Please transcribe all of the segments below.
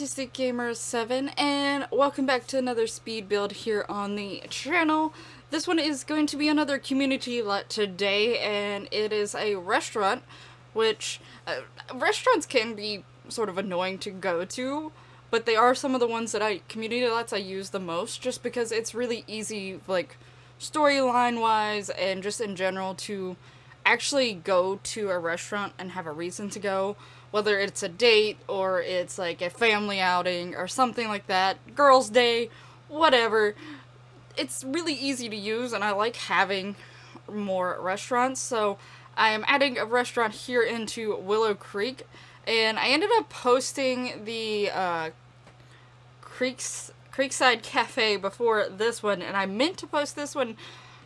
Artistic Gamer 7, and welcome back to another speed build here on the channel. This one is going to be another community lot today, and it is a restaurant, which restaurants can be sort of annoying to go to, but they are some of the ones that community lots I use the most, just because it's really easy, like, storyline wise and just in general to actually go to a restaurant and have a reason to go. Whether it's a date, or it's like a family outing, or something like that, girls' day, whatever. It's really easy to use, and I like having more restaurants, so I am adding a restaurant here into Willow Creek, and I ended up posting the Creekside Cafe before this one, and I meant to post this one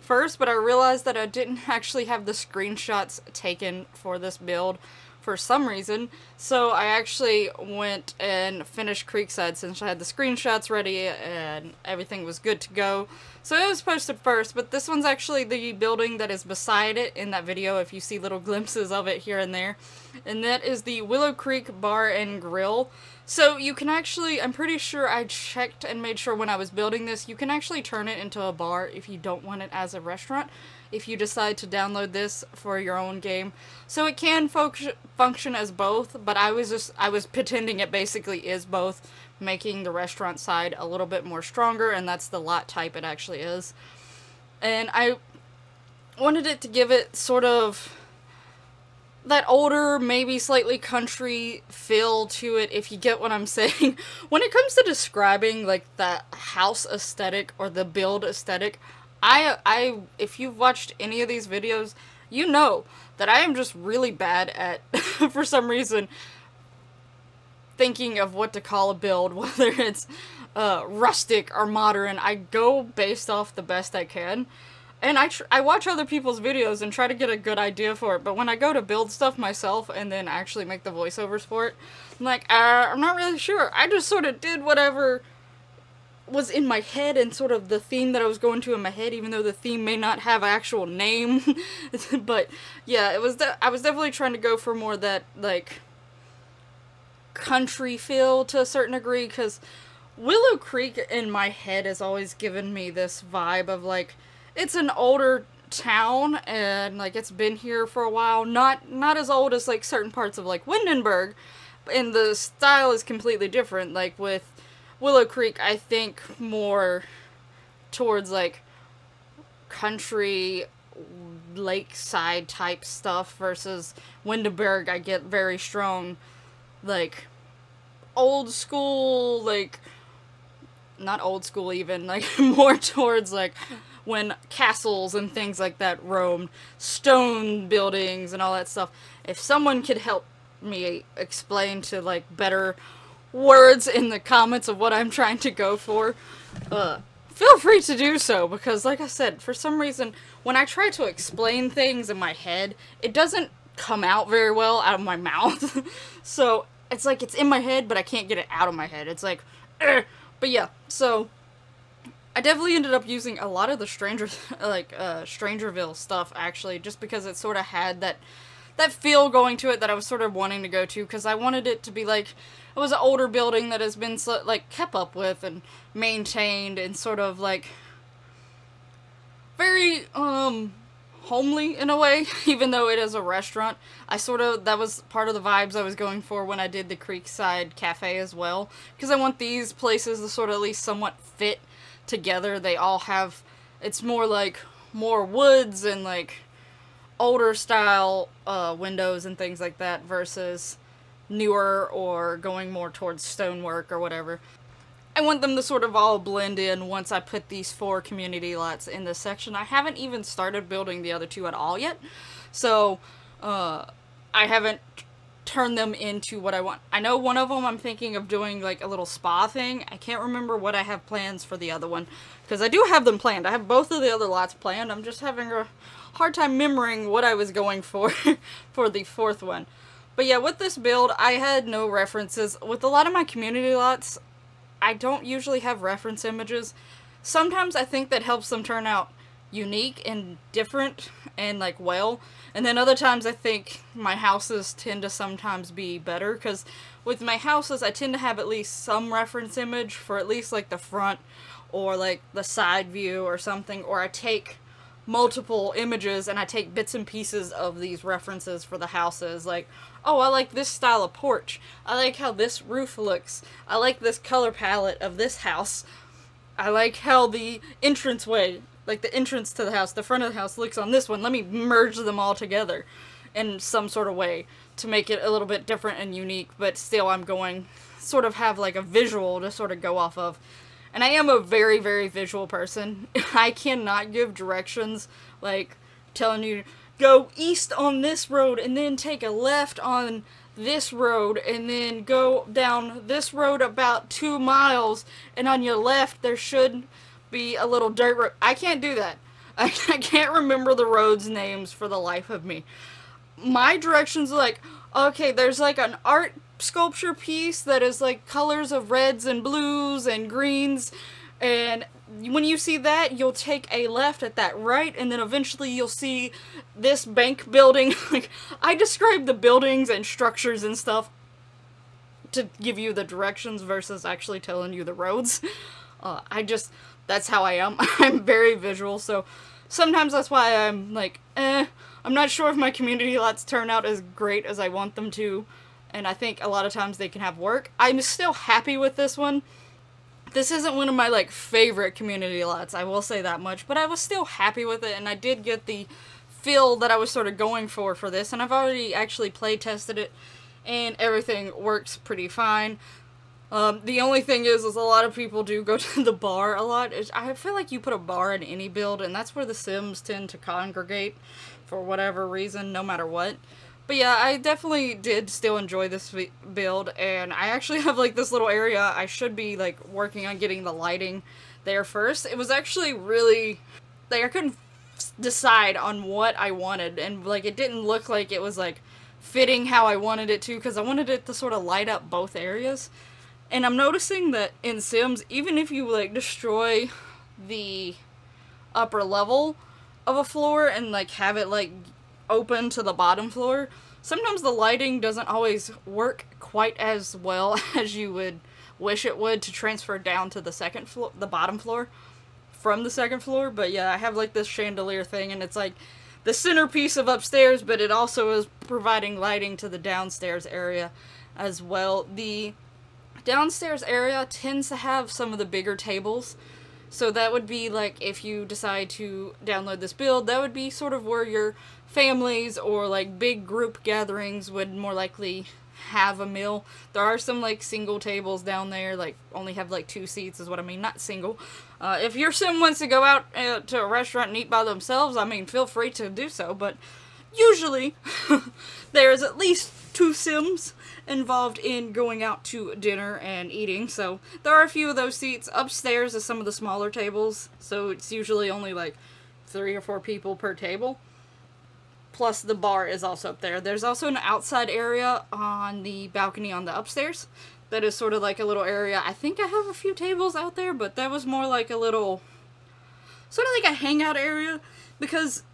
first, but I realized that I didn't actually have the screenshots taken for this build for some reason, so I actually went and finished Creekside since I had the screenshots ready and everything was good to go. So it was posted first, but this one's actually the building that is beside it in that video, if you see little glimpses of it here and there. And that is the Willow Creek Bar and Grill. So you can actually, I'm pretty sure I checked and made sure when I was building this, you can actually turn it into a bar if you don't want it as a restaurant, if you decide to download this for your own game. So it can function as both, but I was pretending it basically is both, making the restaurant side a little bit more stronger, and that's the lot type it actually is. And I wanted it to give it sort of that older, maybe slightly country feel to it, if you get what I'm saying. When it comes to describing like the house aesthetic or the build aesthetic, if you've watched any of these videos, you know that I am just really bad at, for some reason, thinking of what to call a build, whether it's rustic or modern. I go based off the best I can. And I watch other people's videos and try to get a good idea for it, but when I go to build stuff myself and then actually make the voiceovers for it, I'm like, I'm not really sure. I just sort of did whatever was in my head and sort of the theme that I was going to in my head, even though the theme may not have an actual name. But yeah, I was definitely trying to go for more that, like, country feel to a certain degree, because Willow Creek in my head has always given me this vibe of, like, it's an older town, and, like, it's been here for a while. Not as old as, like, certain parts of, like, Windenburg, and the style is completely different. Like, with Willow Creek, I think more towards, like, country, lakeside type stuff, versus Windenburg, I get very strong, like, old school, like, not old school even, like, more towards, like, when castles and things like that roamed, stone buildings and all that stuff. If someone could help me explain to, like, better words in the comments of what I'm trying to go for, feel free to do so, because like I said, for some reason, when I try to explain things in my head, it doesn't come out very well out of my mouth. So it's like it's in my head, but I can't get it out of my head. It's like, but yeah, so I definitely ended up using a lot of the Strangerville stuff, actually, just because it sort of had that feel going to it that I was sort of wanting to go to, because I wanted it to be like, it was an older building that has been, like, kept up with and maintained, and sort of, like, very, homely in a way, even though it is a restaurant. That was part of the vibes I was going for when I did the Creekside Cafe as well, because I want these places to sort of at least somewhat fit together. They all have, it's more like, more woods and, like, older style windows and things like that, versus newer or going more towards stonework or whatever. I want them to sort of all blend in once I put these 4 community lots in this section. I haven't even started building the other 2 at all yet, so I haven't turned them into what I want. I know one of them I'm thinking of doing, like, a little spa thing. I can't remember what I have plans for the other one, because I do have them planned. I have both of the other lots planned. I'm just having a hard time remembering what I was going for for the 4th one. But yeah, with this build, I had no references. With a lot of my community lots, I don't usually have reference images. Sometimes I think that helps them turn out unique and different and like well. And then other times I think my houses tend to sometimes be better, because with my houses I tend to have at least some reference image for at least like the front or like the side view or something, or I take multiple images and I take bits and pieces of these references for the houses. Like, oh, I like this style of porch, I like how this roof looks, I like this color palette of this house, I like how the entranceway, like the entrance to the house, the front of the house looks on this one. Let me merge them all together in some sort of way to make it a little bit different and unique, but still I'm going sort of have like a visual to sort of go off of. And I am a very, very visual person. I cannot give directions like telling you, go east on this road and then take a left on this road and then go down this road about 2 miles and on your left there should be a little dirt road. I can't do that. I can't remember the roads names for the life of me. My directions are like, okay, there's like an art sculpture piece that is like colors of reds and blues and greens, and when you see that, you'll take a left at that right, and then eventually you'll see this bank building. Like, I describe the buildings and structures and stuff to give you the directions versus actually telling you the roads. That's how I am. I'm very visual, so sometimes that's why I'm like, I'm not sure if my community lots turn out as great as I want them to, and I think a lot of times they can have work. I'm still happy with this one. This isn't one of my, like, favorite community lots, I will say that much, but I was still happy with it, and I did get the feel that I was sort of going for this, and I've already actually play tested it, and everything works pretty fine. The only thing is a lot of people do go to the bar a lot. I feel like you put a bar in any build, and that's where the Sims tend to congregate for whatever reason, no matter what. But yeah, I definitely did still enjoy this build, and I actually have like this little area. I should be like working on getting the lighting there first. It was actually really, like, I couldn't decide on what I wanted, and like it didn't look like it was like fitting how I wanted it to, because I wanted it to sort of light up both areas. And I'm noticing that in Sims, even if you like destroy the upper level of a floor and like have it like open to the bottom floor, sometimes the lighting doesn't always work quite as well as you would wish it would to transfer down to the second floor, the bottom floor from the second floor. But yeah, I have like this chandelier thing, and it's like the centerpiece of upstairs, but it also is providing lighting to the downstairs area as well. The downstairs area tends to have some of the bigger tables, so that would be like, if you decide to download this build, that would be sort of where your families or like big group gatherings would more likely have a meal. There are some like single tables down there, like only have like 2 seats is what I mean, not single. If your sim wants to go out to a restaurant and eat by themselves, I mean, feel free to do so, but usually there's at least 2 sims involved in going out to dinner and eating, so there are a few of those seats. Upstairs is some of the smaller tables, so it's usually only like 3 or 4 people per table. Plus the bar is also up there. There's also an outside area on the balcony on the upstairs that is sort of like a little area. I think I have a few tables out there, but that was more like a little, sort of like a hangout area, because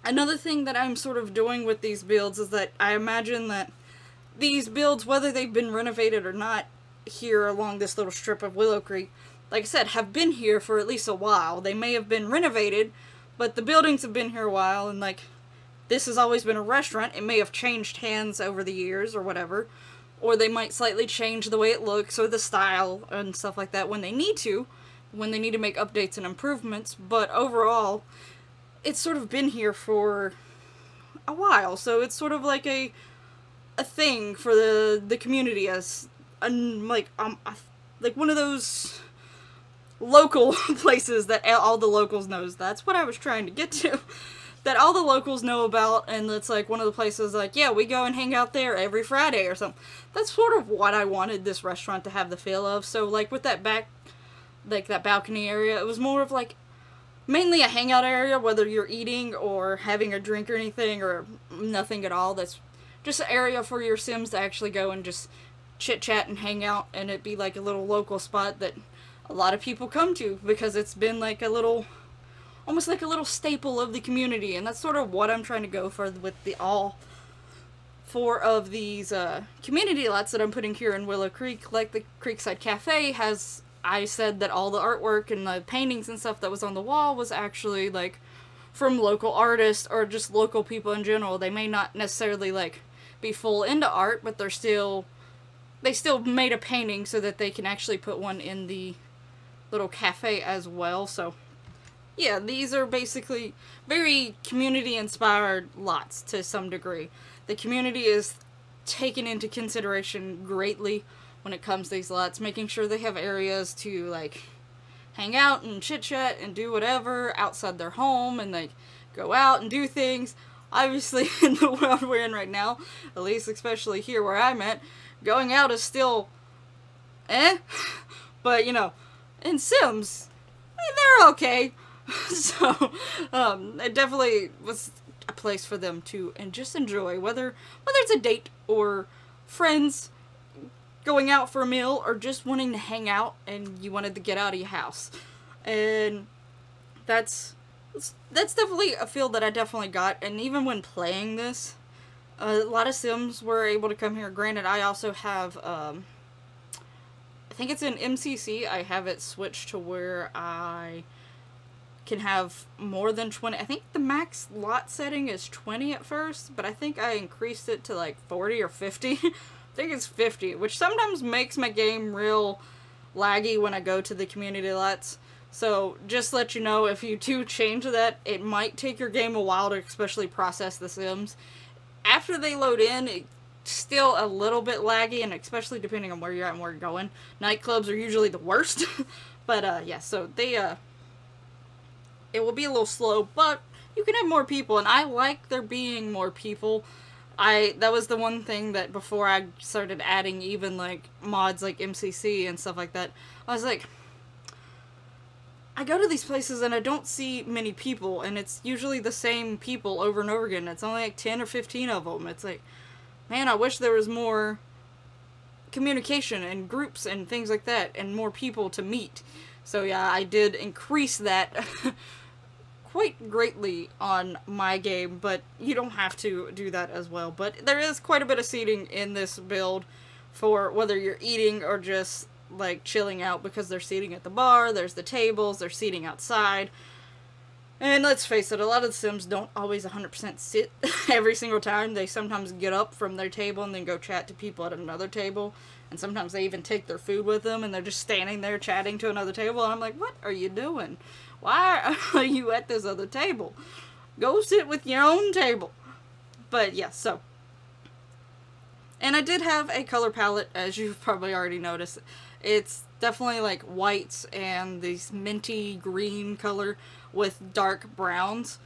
another thing that I'm sort of doing with these builds is that I imagine that these builds, whether they've been renovated or not here along this little strip of Willow Creek, like I said, have been here for at least a while. They may have been renovated, but the buildings have been here a while, and like, this has always been a restaurant. It may have changed hands over the years or whatever, or they might slightly change the way it looks or the style and stuff like that when they need to make updates and improvements, but overall, it's sort of been here for a while, so it's sort of like a thing for the community, as like one of those local places that all the locals knows. That's what I was trying to get to. That all the locals know about, and it's like one of the places like, yeah, we go and hang out there every Friday or something. That's sort of what I wanted this restaurant to have the feel of. So like with that that balcony area, it was more of like mainly a hangout area, whether you're eating or having a drink or anything, or nothing at all. That's just an area for your Sims to actually go and just chit chat and hang out, and it'd be like a little local spot that a lot of people come to because it's been like a little almost like a little staple of the community, and that's sort of what I'm trying to go for with the all four of these community lots that I'm putting here in Willow Creek. Like the Creekside Cafe has, I said that all the artwork and the paintings and stuff that was on the wall was actually like from local artists or just local people in general. They may not necessarily like be full into art, but they still made a painting so that they can actually put one in the little cafe as well. So yeah, these are basically very community-inspired lots to some degree. The community is taken into consideration greatly when it comes to these lots, making sure they have areas to, like, hang out and chit-chat and do whatever outside their home, and, like, go out and do things. Obviously, in the world we're in right now, at least especially here where I'm at, going out is still but, you know, in Sims, they're okay. So, it definitely was a place for them to just enjoy, whether it's a date or friends going out for a meal or just wanting to hang out and you wanted to get out of your house. And that's definitely a feel that I definitely got. And even when playing this, a lot of Sims were able to come here. Granted, I also have, I think it's in MCC, I have it switched to where I can have more than 20. I think the max lot setting is 20 at first, but I think I increased it to like 40 or 50. I think it's 50, which sometimes makes my game real laggy when I go to the community lots. So just let you know, if you do change that, it might take your game a while to especially process the Sims. After they load in, it's still a little bit laggy, and especially depending on where you're at and where you're going. Nightclubs are usually the worst. But yeah, so they it will be a little slow, but you can have more people, and I like there being more people. That was the one thing that before I started adding even like mods like MCC and stuff like that, I was like, I go to these places and I don't see many people, and it's usually the same people over and over again. It's only like 10 or 15 of them. It's like, man, I wish there was more communication and groups and things like that, and more people to meet. So yeah, I did increase that quite greatly on my game, but you don't have to do that as well. But there is quite a bit of seating in this build for whether you're eating or just like chilling out, because they're seating at the bar, there's the tables, they're seating outside. And let's face it, a lot of the Sims don't always 100% sit every single time. They sometimes get up from their table and then go chat to people at another table. And sometimes they even take their food with them and they're just standing there chatting to another table. And I'm like, what are you doing? Why are you at this other table? Go sit with your own table. But yeah, so. And I did have a color palette, as you've probably already noticed. It's definitely like whites and these minty green color with dark browns.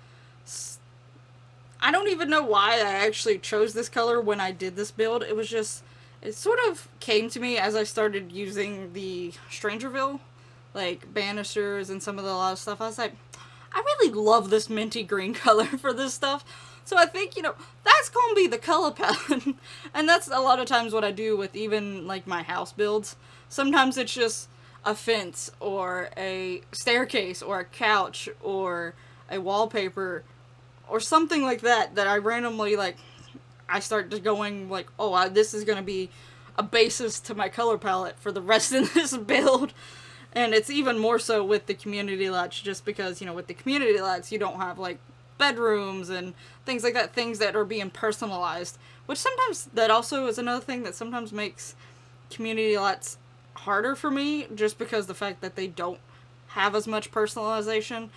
I don't even know why I actually chose this color when I did this build. It was just, it sort of came to me as I started using the Strangerville, like banisters and some of the lot of stuff. I was like, I really love this minty green color for this stuff. So I think, you know, that's gonna be the color palette. And that's a lot of times what I do with even like my house builds. Sometimes it's just a fence or a staircase or a couch or a wallpaper or something like that that I randomly, like, I start just going like, oh, this is gonna be a basis to my color palette for the rest of this build. And it's even more so with the community lots, just because, you know, with the community lots you don't have like bedrooms and things like that, things that are being personalized, which sometimes that also is another thing that sometimes makes community lots harder for me, just because the fact that they don't have as much personalization.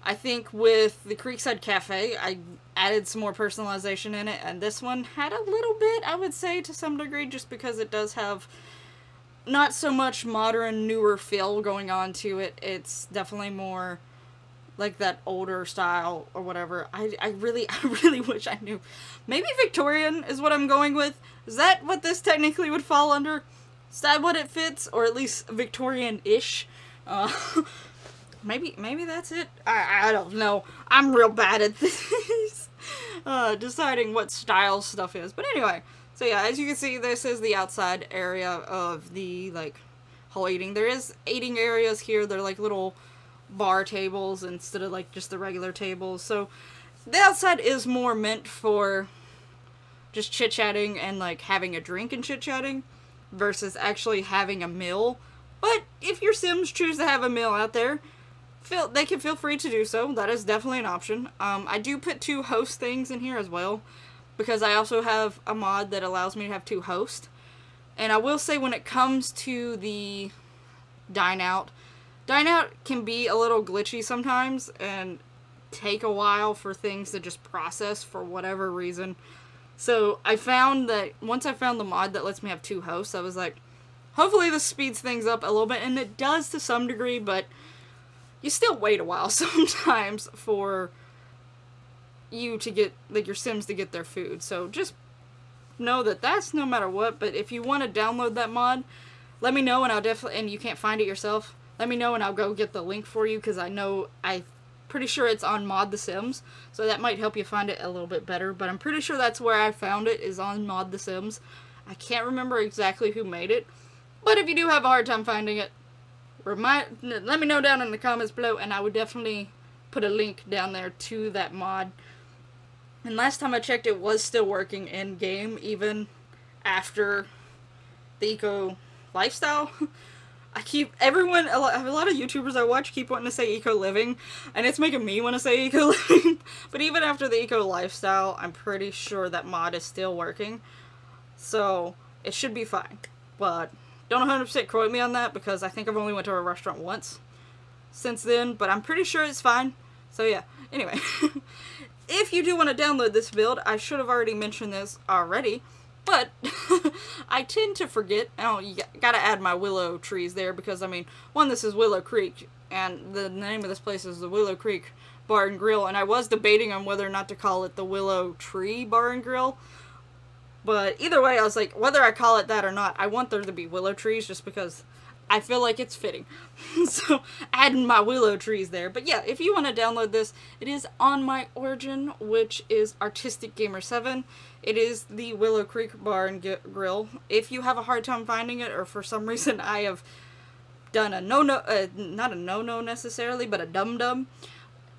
I think with the Creekside Cafe, I added some more personalization in it, and this one had a little bit, I would say, to some degree, just because it does have not so much modern, newer feel going on to it. It's definitely more like that older style or whatever. I really wish I knew. Maybe Victorian is what I'm going with. Is that what this technically would fall under? Is that what it fits? Or at least Victorian-ish? Maybe that's it? I don't know. I'm real bad at this. Deciding what style stuff is. But anyway, so yeah, as you can see, this is the outside area of the, like, whole eating. There is eating areas here. They're like little bar tables instead of like just the regular tables. So the outside is more meant for just chit-chatting and like having a drink and chit-chatting versus actually having a meal. But if your Sims choose to have a meal out there, they can feel free to do so. That is definitely an option. I do put 2 host things in here as well, because I also have a mod that allows me to have 2 hosts. And I will say, when it comes to the dine out can be a little glitchy sometimes and take a while for things to just process for whatever reason. So I found that once I found the mod that lets me have 2 hosts, I was like, hopefully this speeds things up a little bit, and it does to some degree, but you still wait a while sometimes for you to get, like, your Sims to get their food. So just know that that's no matter what. But if you want to download that mod, let me know, and I'll definitely, and you can't find it yourself, let me know and I'll go get the link for you, because I'm pretty sure it's on Mod The Sims, so that might help you find it a little bit better. But I'm pretty sure that's where I found it, is on Mod The Sims. I can't remember exactly who made it, but if you do have a hard time finding it, let me know down in the comments below, and I would definitely put a link down there to that mod. And last time I checked, it was still working in game even after the eco lifestyle. A lot of YouTubers I watch keep wanting to say eco living, and it's making me want to say eco living. But even after the eco lifestyle, I'm pretty sure that mod is still working, so it should be fine. But don't 100% quote me on that, because I think I've only went to a restaurant once since then, but I'm pretty sure it's fine. So yeah, anyway. If you do want to download this build, I should have already mentioned this already, but I tend to forget. Oh, you gotta add my willow trees there, because, I mean, one, this is Willow Creek, and the name of this place is the Willow Creek Bar and Grill, and I was debating on whether or not to call it the Willow Tree Bar and Grill. But either way, I was like, whether I call it that or not, I want there to be willow trees, just because I feel like it's fitting. So, adding my willow trees there. But yeah, if you want to download this, it is on my origin, which is Artistic Gamer 7. It is the Willow Creek Bar and Grill. If you have a hard time finding it, or for some reason I have done a not a no-no necessarily, but a dum-dum,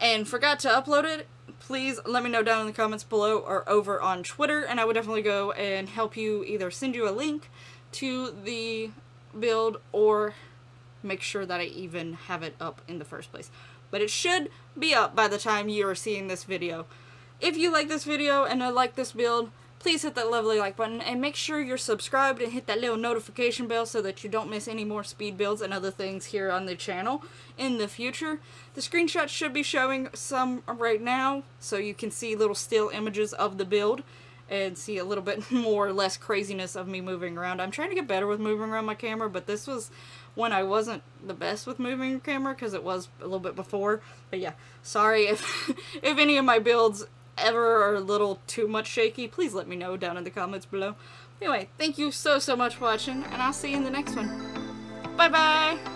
and forgot to upload it, please let me know down in the comments below or over on Twitter, and I would definitely go and help you, either send you a link to the build or make sure that I even have it up in the first place. But it should be up by the time you are seeing this video. If you like this video and like this build, please hit that lovely like button, and make sure you're subscribed and hit that little notification bell so that you don't miss any more speed builds and other things here on the channel in the future. The screenshots should be showing some right now, so you can see little still images of the build and see a little bit more or less craziness of me moving around. I'm trying to get better with moving around my camera, but this was when I wasn't the best with moving the camera, because it was a little bit before. But yeah, sorry if if any of my builds ever are a little too much shaky. Please let me know down in the comments below. Anyway, thank you so much for watching, and I'll see you in the next one. Bye bye!